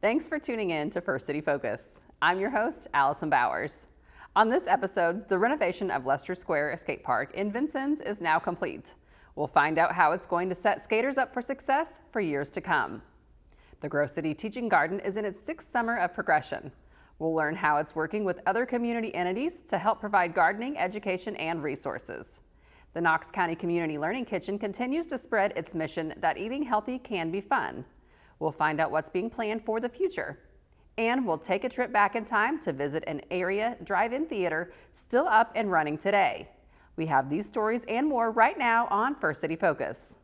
Thanks for tuning in to First City Focus. I'm your host, Allison Bowers. On this episode, the renovation of Leicester Square Skatepark in Vincennes is now complete. We'll find out how it's going to set skaters up for success for years to come. The Grove City Teaching Garden is in its 6th summer of progression. We'll learn how it's working with other community entities to help provide gardening, education, and resources. The Knox County Community Learning Kitchen continues to spread its mission that eating healthy can be fun. We'll find out what's being planned for the future. And we'll take a trip back in time to visit an area drive-in theater still up and running today. We have these stories and more right now on First City Focus.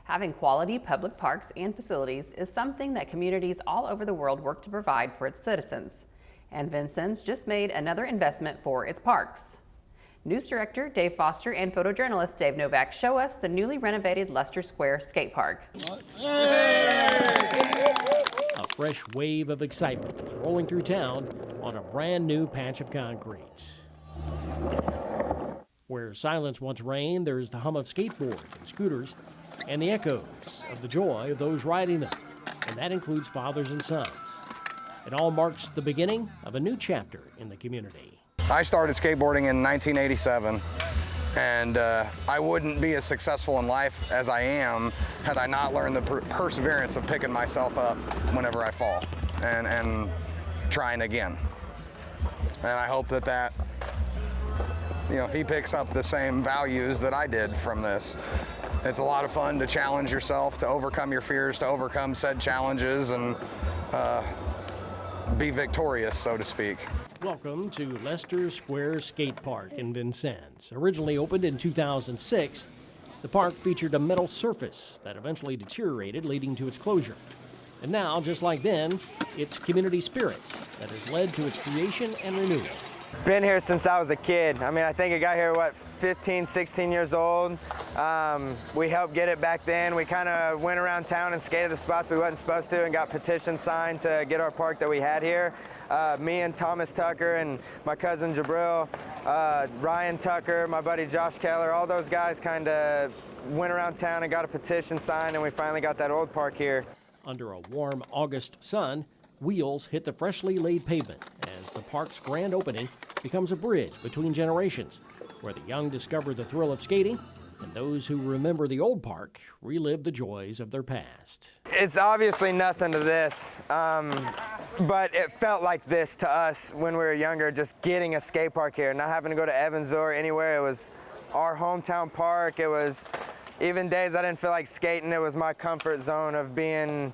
Having quality public parks and facilities is something that communities all over the world work to provide for its citizens. And Vincennes just made another investment for its parks. News director Dave Foster and photojournalist Dave Novak show us the newly renovated Leicester Square Skatepark. A fresh wave of excitement is rolling through town on a brand new patch of concrete. Where silence once reigned, there's the hum of skateboards and scooters and the echoes of the joy of those riding them, and that includes fathers and sons. It all marks the beginning of a new chapter in the community. I started skateboarding in 1987, and I wouldn't be as successful in life as I am had I not learned the perseverance of picking myself up whenever I fall and trying again. And I hope that he picks up the same values that I did from this. It's a lot of fun to challenge yourself, to overcome your fears, to overcome said challenges, and be victorious, so to speak. Welcome to Leicester Square Skatepark in Vincennes. Originally opened in 2006, the park featured a metal surface that eventually deteriorated, leading to its closure. And now, just like then, it's community spirit that has led to its creation and renewal. Been here since I was a kid. I think I got here, 15, 16 years old. We helped get it back then. We kind of went around town and skated the spots we wasn't supposed to and got petitions signed to get our park that we had here. Me and Thomas Tucker and my cousin Jabril, Ryan Tucker, my buddy Josh Keller, all those guys kind of went around town and got a petition signed, and we finally got that old park here. Under a warm August sun, wheels hit the freshly laid pavement as the park's grand opening becomes a bridge between generations, where the young discover the thrill of skating and those who remember the old park relive the joys of their past. It's obviously nothing to this, but it felt like this to us when we were younger, just getting a skate park here, not having to go to Evansville or anywhere. It was our hometown park. It was, even days I didn't feel like skating, it was my comfort zone of being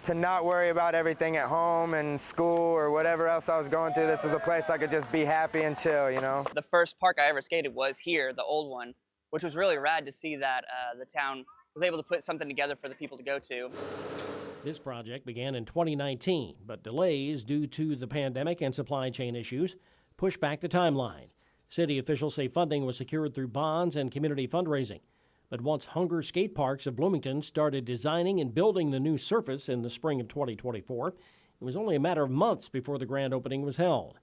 to not worry about everything at home and school or whatever else I was going through. This was a place I could just be happy and chill, The first park I ever skated was here, the old one, which was really rad to see that the town was able to put something together for the people to go to. This project began in 2019, but delays due to the pandemic and supply chain issues pushed back the timeline. City officials say funding was secured through bonds and community fundraising. But once Hunger Skate Parks of Bloomington started designing and building the new surface in the spring of 2024, it was only a matter of months before the grand opening was held.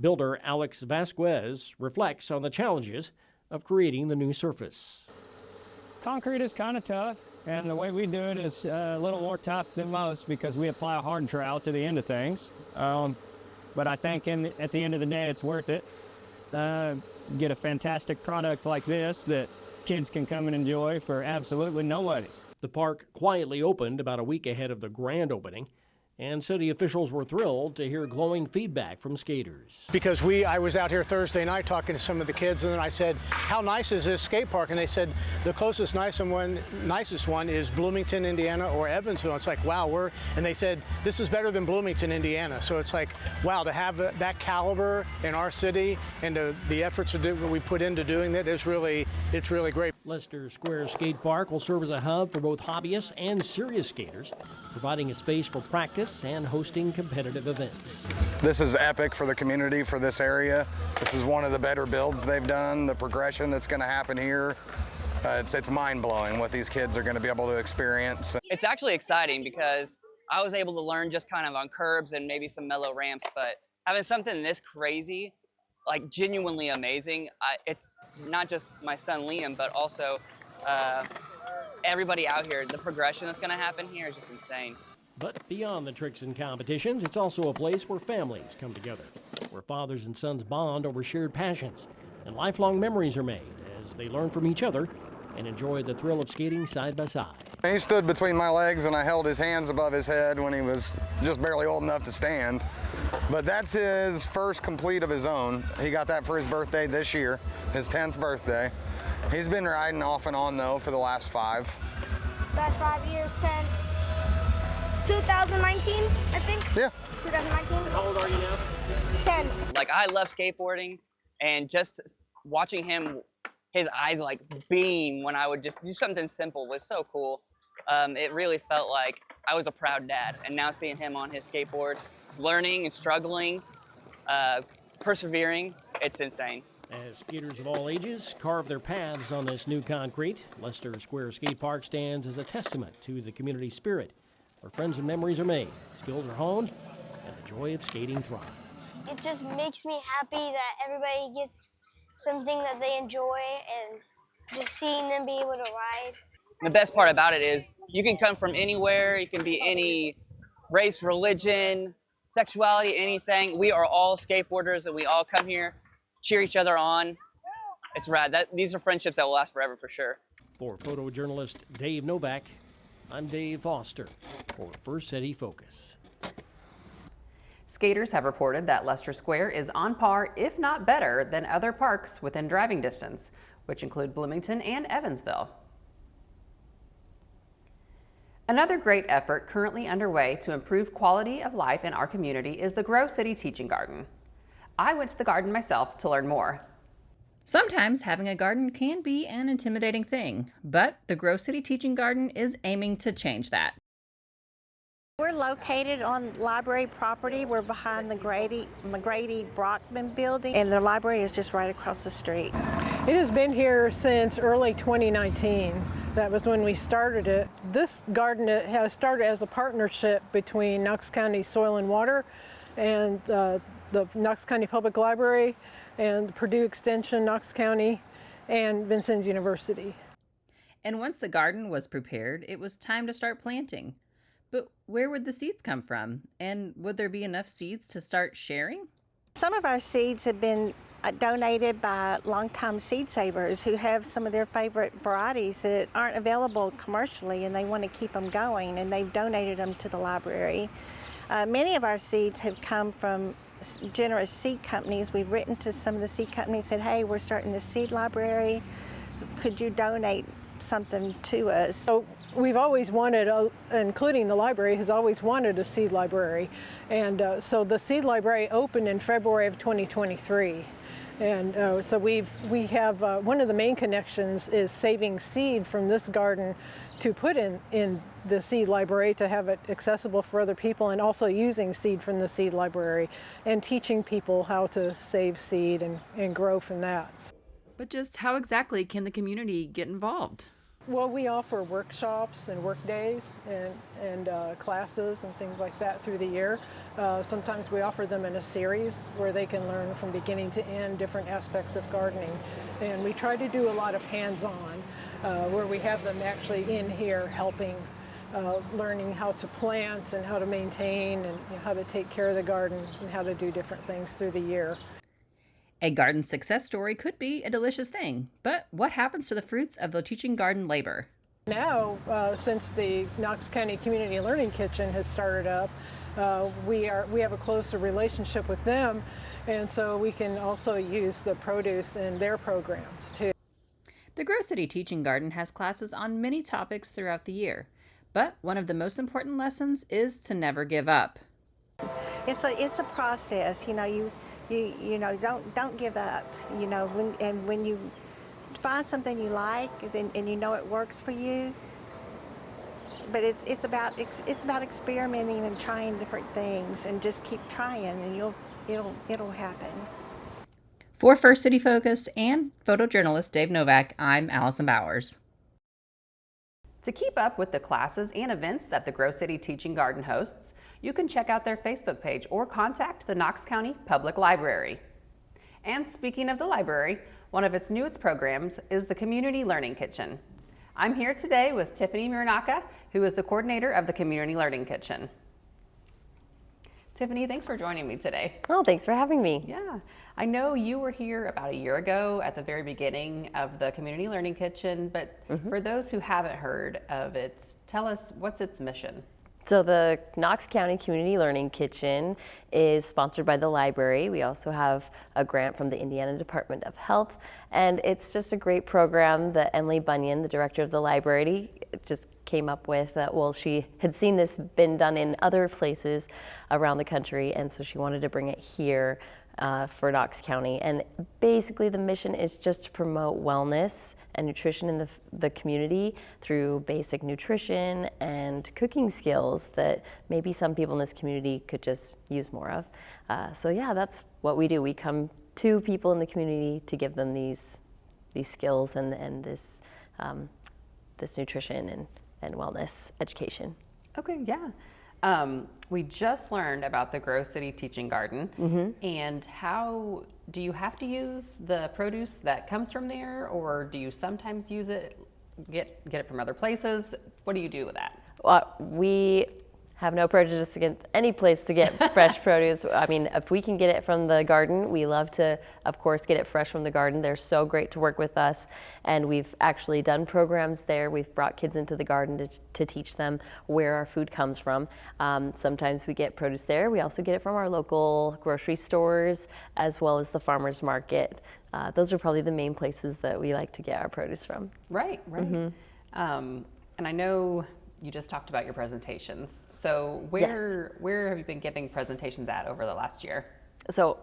Builder Alex Vasquez reflects on the challenges of creating the new surface. Concrete is kind of tough, and the way we do it is a little more tough than most because we apply a hard trowel to the end of things. But I think at the end of the day, it's worth it. Get a fantastic product like this that kids can come and enjoy for absolutely nobody. The park quietly opened about a week ahead of the grand opening, and city officials were thrilled to hear glowing feedback from skaters. Because I was out here Thursday night talking to some of the kids, and then I said, how nice is this skate park? And they said, the closest nicest one is Bloomington, Indiana, or Evansville. It's like, wow, and they said, this is better than Bloomington, Indiana. So it's like, wow, to have that caliber in our city and the efforts that we put into doing that it's really great. Leicester Square Skate Park will serve as a hub for both hobbyists and serious skaters, providing a space for practice and hosting competitive events. This is epic for the community, for this area. This is one of the better builds they've done. The progression that's going to happen here, it's mind-blowing what these kids are going to be able to experience. It's actually exciting because I was able to learn just kind of on curbs and maybe some mellow ramps, but having something this crazy like genuinely amazing. It's not just my son Liam, but also everybody out here. The progression that's going to happen here is just insane. But beyond the tricks and competitions, it's also a place where families come together, where fathers and sons bond over shared passions, and lifelong memories are made as they learn from each other and enjoy the thrill of skating side by side. He stood between my legs and I held his hands above his head when he was just barely old enough to stand. But that's his first complete of his own. He got that for his birthday this year, his 10th birthday. He's been riding off and on though for the last 5. Last 5 years since 2019, I think. Yeah. 2019. How old are you now? 10. Like, I love skateboarding, and just watching him, his eyes like beam when I would just do something simple was so cool. It really felt like I was a proud dad, and now seeing him on his skateboard, learning and struggling, persevering, it's insane. As skaters of all ages carve their paths on this new concrete, Leicester Square Skatepark stands as a testament to the community spirit, where friends and memories are made, skills are honed, and the joy of skating thrives. It just makes me happy that everybody gets something that they enjoy, and just seeing them be able to ride. The best part about it is you can come from anywhere, you can be any race, religion, sexuality, anything. We are all skateboarders, and we all come here, cheer each other on. It's rad. These are friendships that will last forever for sure. For photojournalist Dave Novak, I'm Dave Foster for First City Focus. Skaters have reported that Leicester Square is on par, if not better, than other parks within driving distance, which include Bloomington and Evansville. Another great effort currently underway to improve quality of life in our community is the Grow City Teaching Garden. I went to the garden myself to learn more. Sometimes having a garden can be an intimidating thing, but the Grow City Teaching Garden is aiming to change that. We're located on library property. We're behind the McGrady Brockman building, and the library is just right across the street. It has been here since early 2019. That was when we started it. This garden has started as a partnership between Knox County Soil and Water and the Knox County Public Library and Purdue Extension, Knox County, and Vincennes University. And once the garden was prepared, it was time to start planting. But where would the seeds come from? And would there be enough seeds to start sharing? Some of our seeds have been donated by longtime seed savers who have some of their favorite varieties that aren't available commercially, and they want to keep them going, and they've donated them to the library. Many of our seeds have come from generous seed companies. We've written to some of the seed companies, said, hey, we're starting this seed library. Could you donate something to us? So we've always wanted, including the library, has always wanted a seed library. And so the seed library opened in February of 2023. And so we have, one of the main connections is saving seed from this garden to put in the seed library to have it accessible for other people, and also using seed from the seed library and teaching people how to save seed and grow from that. But just how exactly can the community get involved? Well, we offer workshops and work days and classes and things like that through the year. Sometimes we offer them in a series where they can learn from beginning to end different aspects of gardening. And we try to do a lot of hands-on, where we have them actually in here helping, learning how to plant and how to maintain and how to take care of the garden and how to do different things through the year. A garden success story could be a delicious thing, but what happens to the fruits of the teaching garden labor? Now, since the Knox County Community Learning Kitchen has started up, we have a closer relationship with them, and so we can also use the produce in their programs too. The Grow City Teaching Garden has classes on many topics throughout the year, but one of the most important lessons is to never give up. It's a process, you know. You know, don't give up. You know, when you find something you like, and you know it works for you. But it's about experimenting and trying different things, and just keep trying, and it'll happen. For First City Focus and photojournalist Dave Novak, I'm Allison Bowers. To keep up with the classes and events that the Grow City Teaching Garden hosts, you can check out their Facebook page or contact the Knox County Public Library. And speaking of the library, one of its newest programs is the Community Learning Kitchen. I'm here today with Tiffany Muranaka, who is the coordinator of the Community Learning Kitchen. Tiffany, thanks for joining me today. Oh, thanks for having me. Yeah, I know you were here about a year ago at the very beginning of the Community Learning Kitchen, but for those who haven't heard of it, tell us, what's its mission? So the Knox County Community Learning Kitchen is sponsored by the library. We also have a grant from the Indiana Department of Health, and it's just a great program that Emily Bunyan, the director of the library, just came up with. Well, she had seen this been done in other places around the country, and so she wanted to bring it here for Knox County. And basically the mission is just to promote wellness and nutrition in the community through basic nutrition and cooking skills that maybe some people in this community could just use more of. So yeah, that's what we do. We come to people in the community to give them these skills and this nutrition and wellness education. Okay, yeah. We just learned about the Grow City Teaching Garden, and how do you have to use the produce that comes from there, or do you sometimes use it, get it from other places? What do you do with that? We have no prejudice against any place to get fresh produce. I mean, if we can get it from the garden, we love to, of course, get it fresh from the garden. They're so great to work with us, and we've actually done programs there. We've brought kids into the garden to teach them where our food comes from. Sometimes we get produce there. We also get it from our local grocery stores, as well as the farmers market. Those are probably the main places that we like to get our produce from. Right. And I know you just talked about your presentations. So where have you been giving presentations at over the last year? So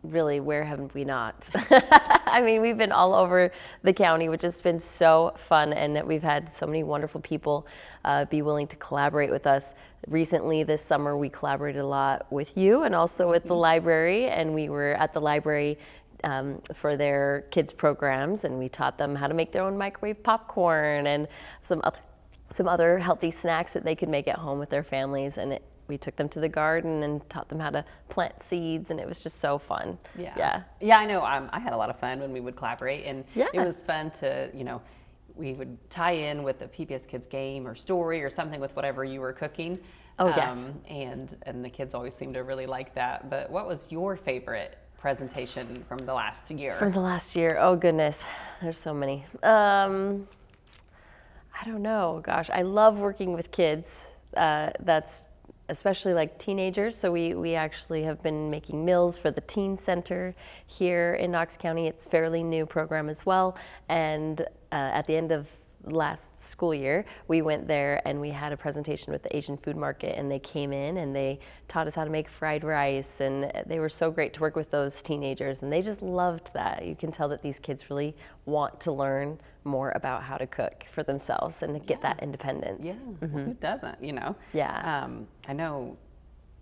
really, where haven't we not? I mean, we've been all over the county, which has been so fun, and we've had so many wonderful people be willing to collaborate with us. Recently, this summer, we collaborated a lot with you and also with the library, and we were at the library for their kids programs, and we taught them how to make their own microwave popcorn and some other healthy snacks that they could make at home with their families. And we took them to the garden and taught them how to plant seeds, and it was just so fun. Yeah, I know. I had a lot of fun when we would collaborate, and it was fun to, we would tie in with the PBS Kids game or story or something with whatever you were cooking. Oh, yes. And the kids always seemed to really like that. But what was your favorite presentation from the last year? From the last year, oh goodness, there's so many. I don't know, gosh, I love working with kids. That's especially like teenagers. So we actually have been making meals for the teen center here in Knox County. It's a fairly new program as well. And at the end of last school year, we went there and we had a presentation with the Asian food market, and they came in and they taught us how to make fried rice, and they were so great to work with those teenagers, and they just loved that. You can tell that these kids really want to learn more about how to cook for themselves and get that independence. Yeah, well, who doesn't, Yeah. I know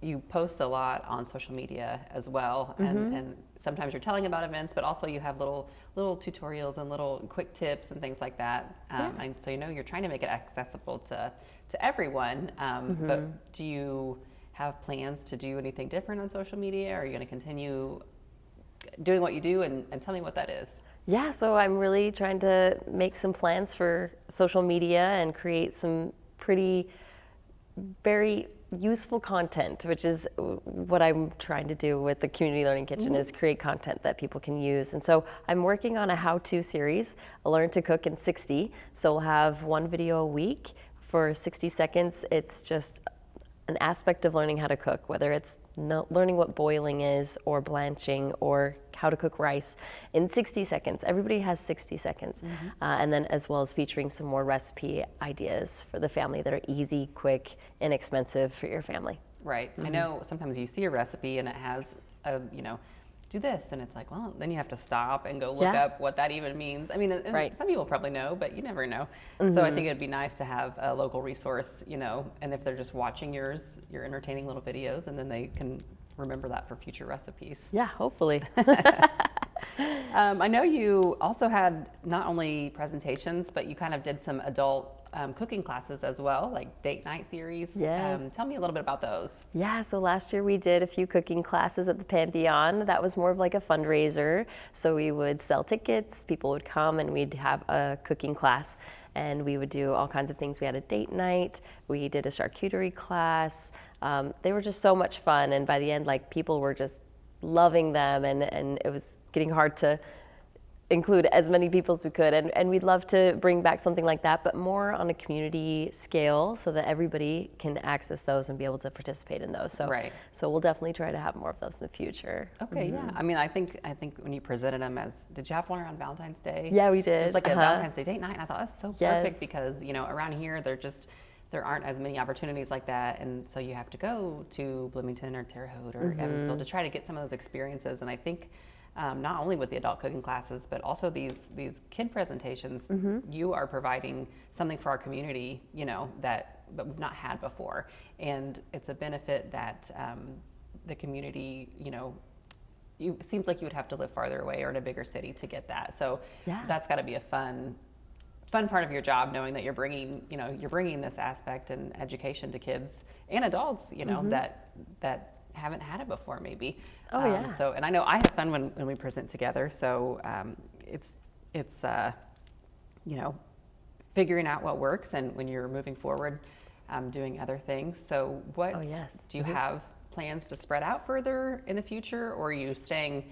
you post a lot on social media as well, and sometimes you're telling about events, but also you have little tutorials and little quick tips and things like that. And so you're trying to make it accessible to everyone. But do you have plans to do anything different on social media? Or are you going to continue doing what you do? And tell me what that is. Yeah, so I'm really trying to make some plans for social media and create some very useful content, which is what I'm trying to do with the Community Learning Kitchen, is create content that people can use. And so I'm working on a how-to series, Learn to Cook in 60. So we'll have one video a week for 60 seconds. It's just an aspect of learning how to cook, whether it's learning what boiling is or blanching or how to cook rice in 60 seconds. Everybody has 60 seconds. And then as well as featuring some more recipe ideas for the family that are easy, quick, inexpensive for your family. Right. I know sometimes you see a recipe and it has do this, and it's like, well, then you have to stop and go look up what that even means. I mean, some people probably know, but you never know. So I think it'd be nice to have a local resource, and if they're just watching yours, you're entertaining little videos, and then they can remember that for future recipes. Yeah, hopefully. I know you also had not only presentations, but you kind of did some adult cooking classes as well, like date night series. Yes. Tell me a little bit about those. Yeah, so last year we did a few cooking classes at the Pantheon. That was more of like a fundraiser. So we would sell tickets, people would come, and we'd have a cooking class. And we would do all kinds of things. We had a date night, we did a charcuterie class. They were just so much fun. And by the end, like, people were just loving them, and it was getting hard to include as many people as we could, and we'd love to bring back something like that, but more on a community scale so that everybody can access those and be able to participate in those. So, Right. so we'll definitely try to have more of those in the future. Okay, yeah. I mean, I think when you presented them as, did you have one around Valentine's Day? Yeah, we did. It was like a Valentine's Day date night, and I thought that's so Yes. perfect because, around here there aren't as many opportunities like that, and so you have to go to Bloomington or Terre Haute or Evansville to try to get some of those experiences. And I think not only with the adult cooking classes, but also these kid presentations, you are providing something for our community, that we've not had before, and it's a benefit that the community, it seems like you would have to live farther away or in a bigger city to get that. So that's got to be a fun part of your job, knowing that you're bringing this aspect and education to kids and adults, that haven't had it before, maybe. Oh, yeah. So, and I know I have fun when we present together. So it's figuring out what works, and when you're moving forward, doing other things. So what do you have plans to spread out further in the future, or are you staying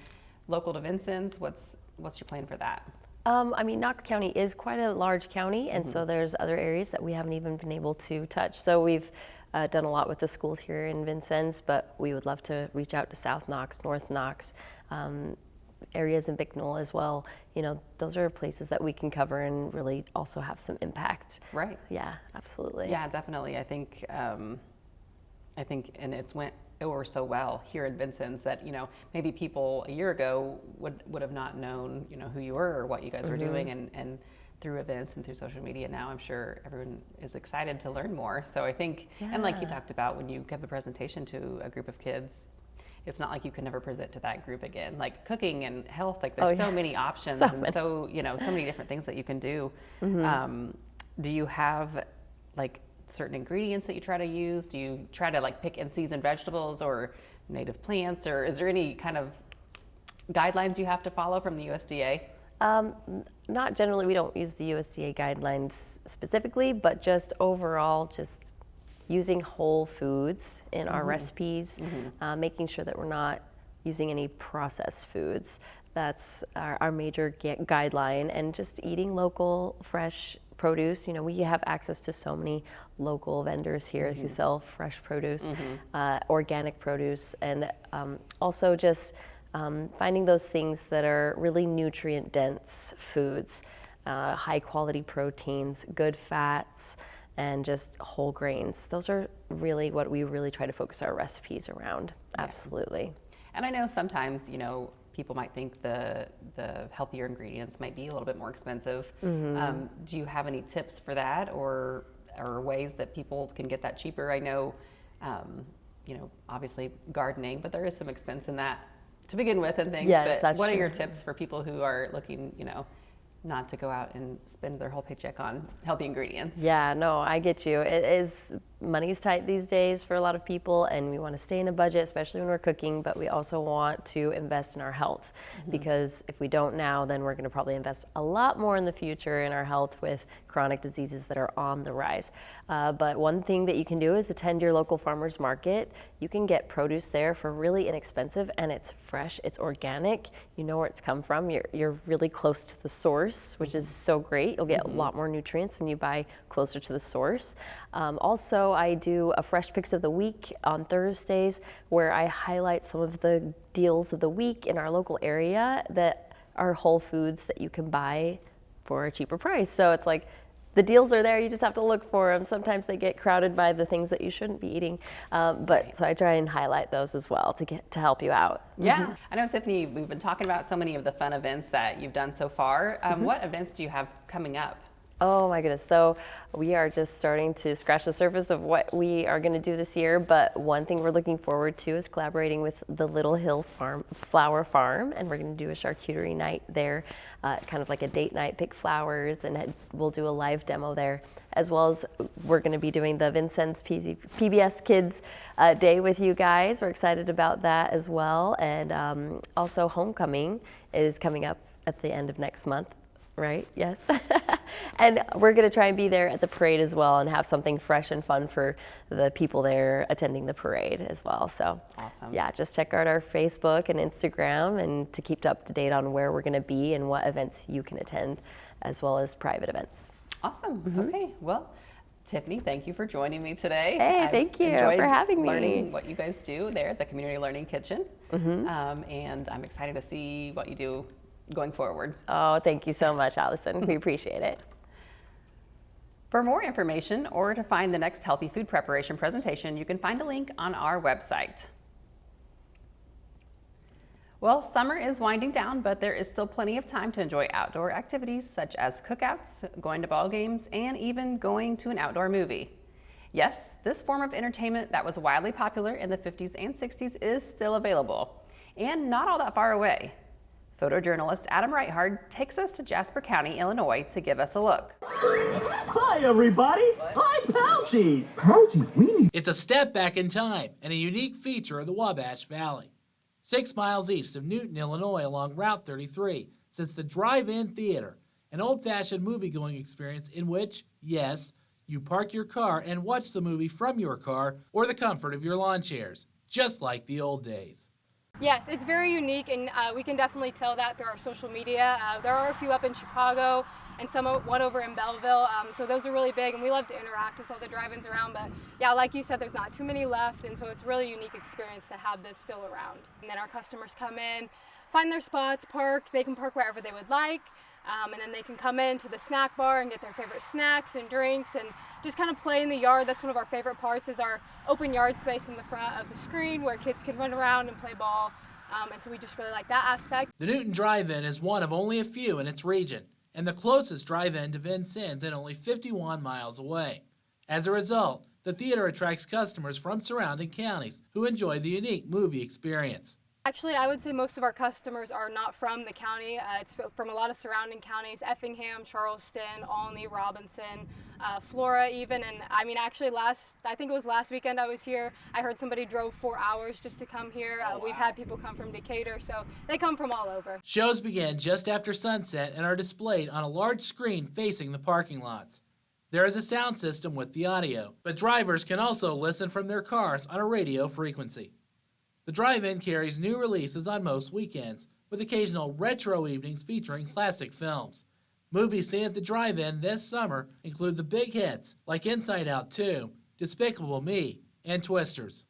local to Vincennes? What's your plan for that? I mean, Knox County is quite a large county, and so there's other areas that we haven't even been able to touch. So we've done a lot with the schools here in Vincennes, but we would love to reach out to South Knox, North Knox, areas in Bicknell as well. Those are places that we can cover and really also have some impact. Right. Yeah, absolutely. Yeah, definitely. I think, and it went over so well here in Vincennes that, maybe people a year ago would have not known, who you were or what you guys were doing, and through events and through social media now, I'm sure everyone is excited to learn more. So I think, and like you talked about, when you give a presentation to a group of kids, it's not like you can never present to that group again. Like cooking and health, like there's so many options, so many different things that you can do. Do you have like certain ingredients that you try to use? Do you try to like pick in season vegetables or native plants, or is there any kind of guidelines you have to follow from the USDA? Not generally, we don't use the USDA guidelines specifically, but just overall, just using whole foods in our recipes, making sure that we're not using any processed foods. That's our major guideline, and just eating local, fresh produce. We have access to so many local vendors here who sell fresh produce, organic produce, and also just finding those things that are really nutrient-dense foods, high quality proteins, good fats, and just whole grains. Those are really what we really try to focus our recipes around. Absolutely. And I know sometimes, people might think the healthier ingredients might be a little bit more expensive. Do you have any tips for that, or ways that people can get that cheaper? I know, obviously gardening, but there is some expense in that to begin with and things. Yes, but what are your tips for people who are looking, not to go out and spend their whole paycheck on healthy ingredients? Yeah, no, I get you. Money's tight these days for a lot of people, and we want to stay in a budget, especially when we're cooking, but we also want to invest in our health, because if we don't now, then we're going to probably invest a lot more in the future in our health with chronic diseases that are on the rise. But one thing that you can do is attend your local farmer's market. You can get produce there for really inexpensive, and it's fresh, it's organic, you know where it's come from, you're really close to the source, which is so great. You'll get a lot more nutrients when you buy closer to the source. Also, I do a Fresh Picks of the Week on Thursdays, where I highlight some of the deals of the week in our local area that are whole foods that you can buy for a cheaper price. So it's like the deals are there, you just have to look for them. Sometimes they get crowded by the things that you shouldn't be eating. So I try and highlight those as well to help you out. Yeah. I know, Tiffany, we've been talking about so many of the fun events that you've done so far. What events do you have coming up? Oh my goodness. So we are just starting to scratch the surface of what we are going to do this year. But one thing we're looking forward to is collaborating with the Little Hill Flower Farm. And we're going to do a charcuterie night there, kind of like a date night, pick flowers, and we'll do a live demo there. As well as we're going to be doing the Vincennes PBS Kids Day with you guys. We're excited about that as well. And also homecoming is coming up at the end of next month. Right? Yes. And we're going to try and be there at the parade as well and have something fresh and fun for the people there attending the parade as well. So, awesome. Yeah, just check out our Facebook and Instagram and to keep up to date on where we're going to be and what events you can attend, as well as private events. Awesome. Okay. Well, Tiffany, thank you for joining me today. Hey, thank you for having me. Learning what you guys do there at the Community Learning Kitchen. And I'm excited to see what you do going forward. Oh, thank you so much, Allison. We appreciate it. For more information or to find the next healthy food preparation presentation, you can find a link on our website. Well, summer is winding down, but there is still plenty of time to enjoy outdoor activities such as cookouts, going to ball games, and even going to an outdoor movie. Yes, this form of entertainment that was widely popular in the 50s and 60s is still available, and not all that far away. Photojournalist Adam Reithard takes us to Jasper County, Illinois to give us a look. Hi, everybody. I'm Pouchy. Pouchy, It's a step back in time and a unique feature of the Wabash Valley. 6 miles east of Newton, Illinois, along Route 33, sits the Drive-In Theater, an old-fashioned movie-going experience in which, yes, you park your car and watch the movie from your car or the comfort of your lawn chairs, just like the old days. Yes, it's very unique, and we can definitely tell that through our social media. There are a few up in Chicago and one over in Belleville, so those are really big, and we love to interact with all the drive-ins around. But yeah, like you said, there's not too many left, and so it's a really unique experience to have this still around. And then our customers come in, find their spots, park. They can park wherever they would like, and then they can come in to the snack bar and get their favorite snacks and drinks and just kind of play in the yard. That's one of our favorite parts, is our open yard space in the front of the screen where kids can run around and play ball. And so we just really like that aspect. The Newton Drive-In is one of only a few in its region, and the closest drive-in to Vincennes is only 51 miles away. As a result, the theater attracts customers from surrounding counties who enjoy the unique movie experience. Actually, I would say most of our customers are not from the county. It's from a lot of surrounding counties: Effingham, Charleston, Olney, Robinson, Flora even. And I mean, actually I think it was last weekend I was here, I heard somebody drove 4 hours just to come here. We've had people come from Decatur, so they come from all over. Shows begin just after sunset and are displayed on a large screen facing the parking lots. There is a sound system with the audio, but drivers can also listen from their cars on a radio frequency. The drive-in carries new releases on most weekends, with occasional retro evenings featuring classic films. Movies seen at the drive-in this summer include the big hits like Inside Out 2, Despicable Me, and Twisters.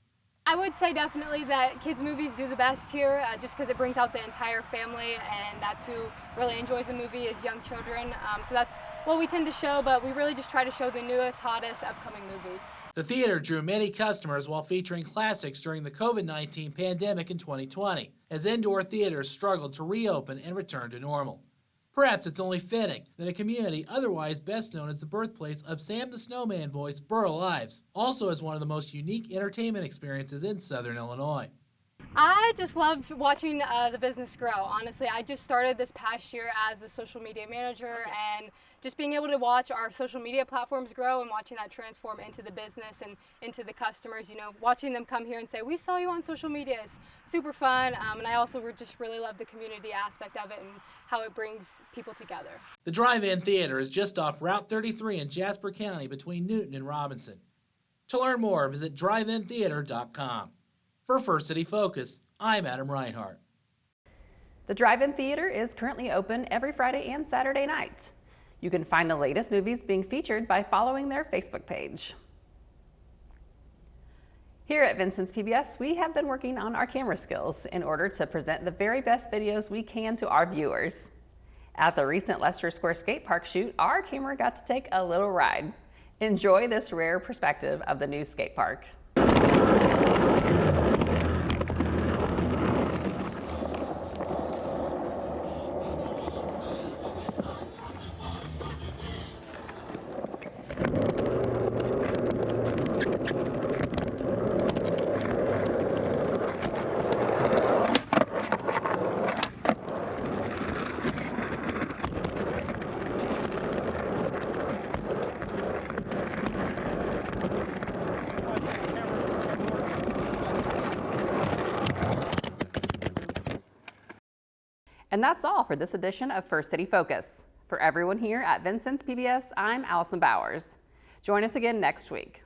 I would say definitely that kids' movies do the best here, just because it brings out the entire family, and that's who really enjoys a movie, is young children. So that's what we tend to show, but we really just try to show the newest, hottest, upcoming movies. The theater drew many customers while featuring classics during the COVID-19 pandemic in 2020, as indoor theaters struggled to reopen and return to normal. Perhaps it's only fitting that a community otherwise best known as the birthplace of Sam the Snowman voice Burl Ives also has one of the most unique entertainment experiences in Southern Illinois. I just love watching the business grow. Honestly, I just started this past year as the social media manager, and just being able to watch our social media platforms grow and watching that transform into the business and into the customers, watching them come here and say, "We saw you on social media," is super fun. And I also just really love the community aspect of it and how it brings people together. The Drive-In Theater is just off Route 33 in Jasper County between Newton and Robinson. To learn more, visit driveintheater.com. For First City Focus, I'm Adam Reinhardt. The Drive-In Theater is currently open every Friday and Saturday night. You can find the latest movies being featured by following their Facebook page. Here at Vincennes PBS, we have been working on our camera skills in order to present the very best videos we can to our viewers. At the recent Leicester Square Skatepark shoot, our camera got to take a little ride. Enjoy this rare perspective of the new skate park. And that's all for this edition of First City Focus. For everyone here at Vincennes PBS, I'm Allison Bowers. Join us again next week.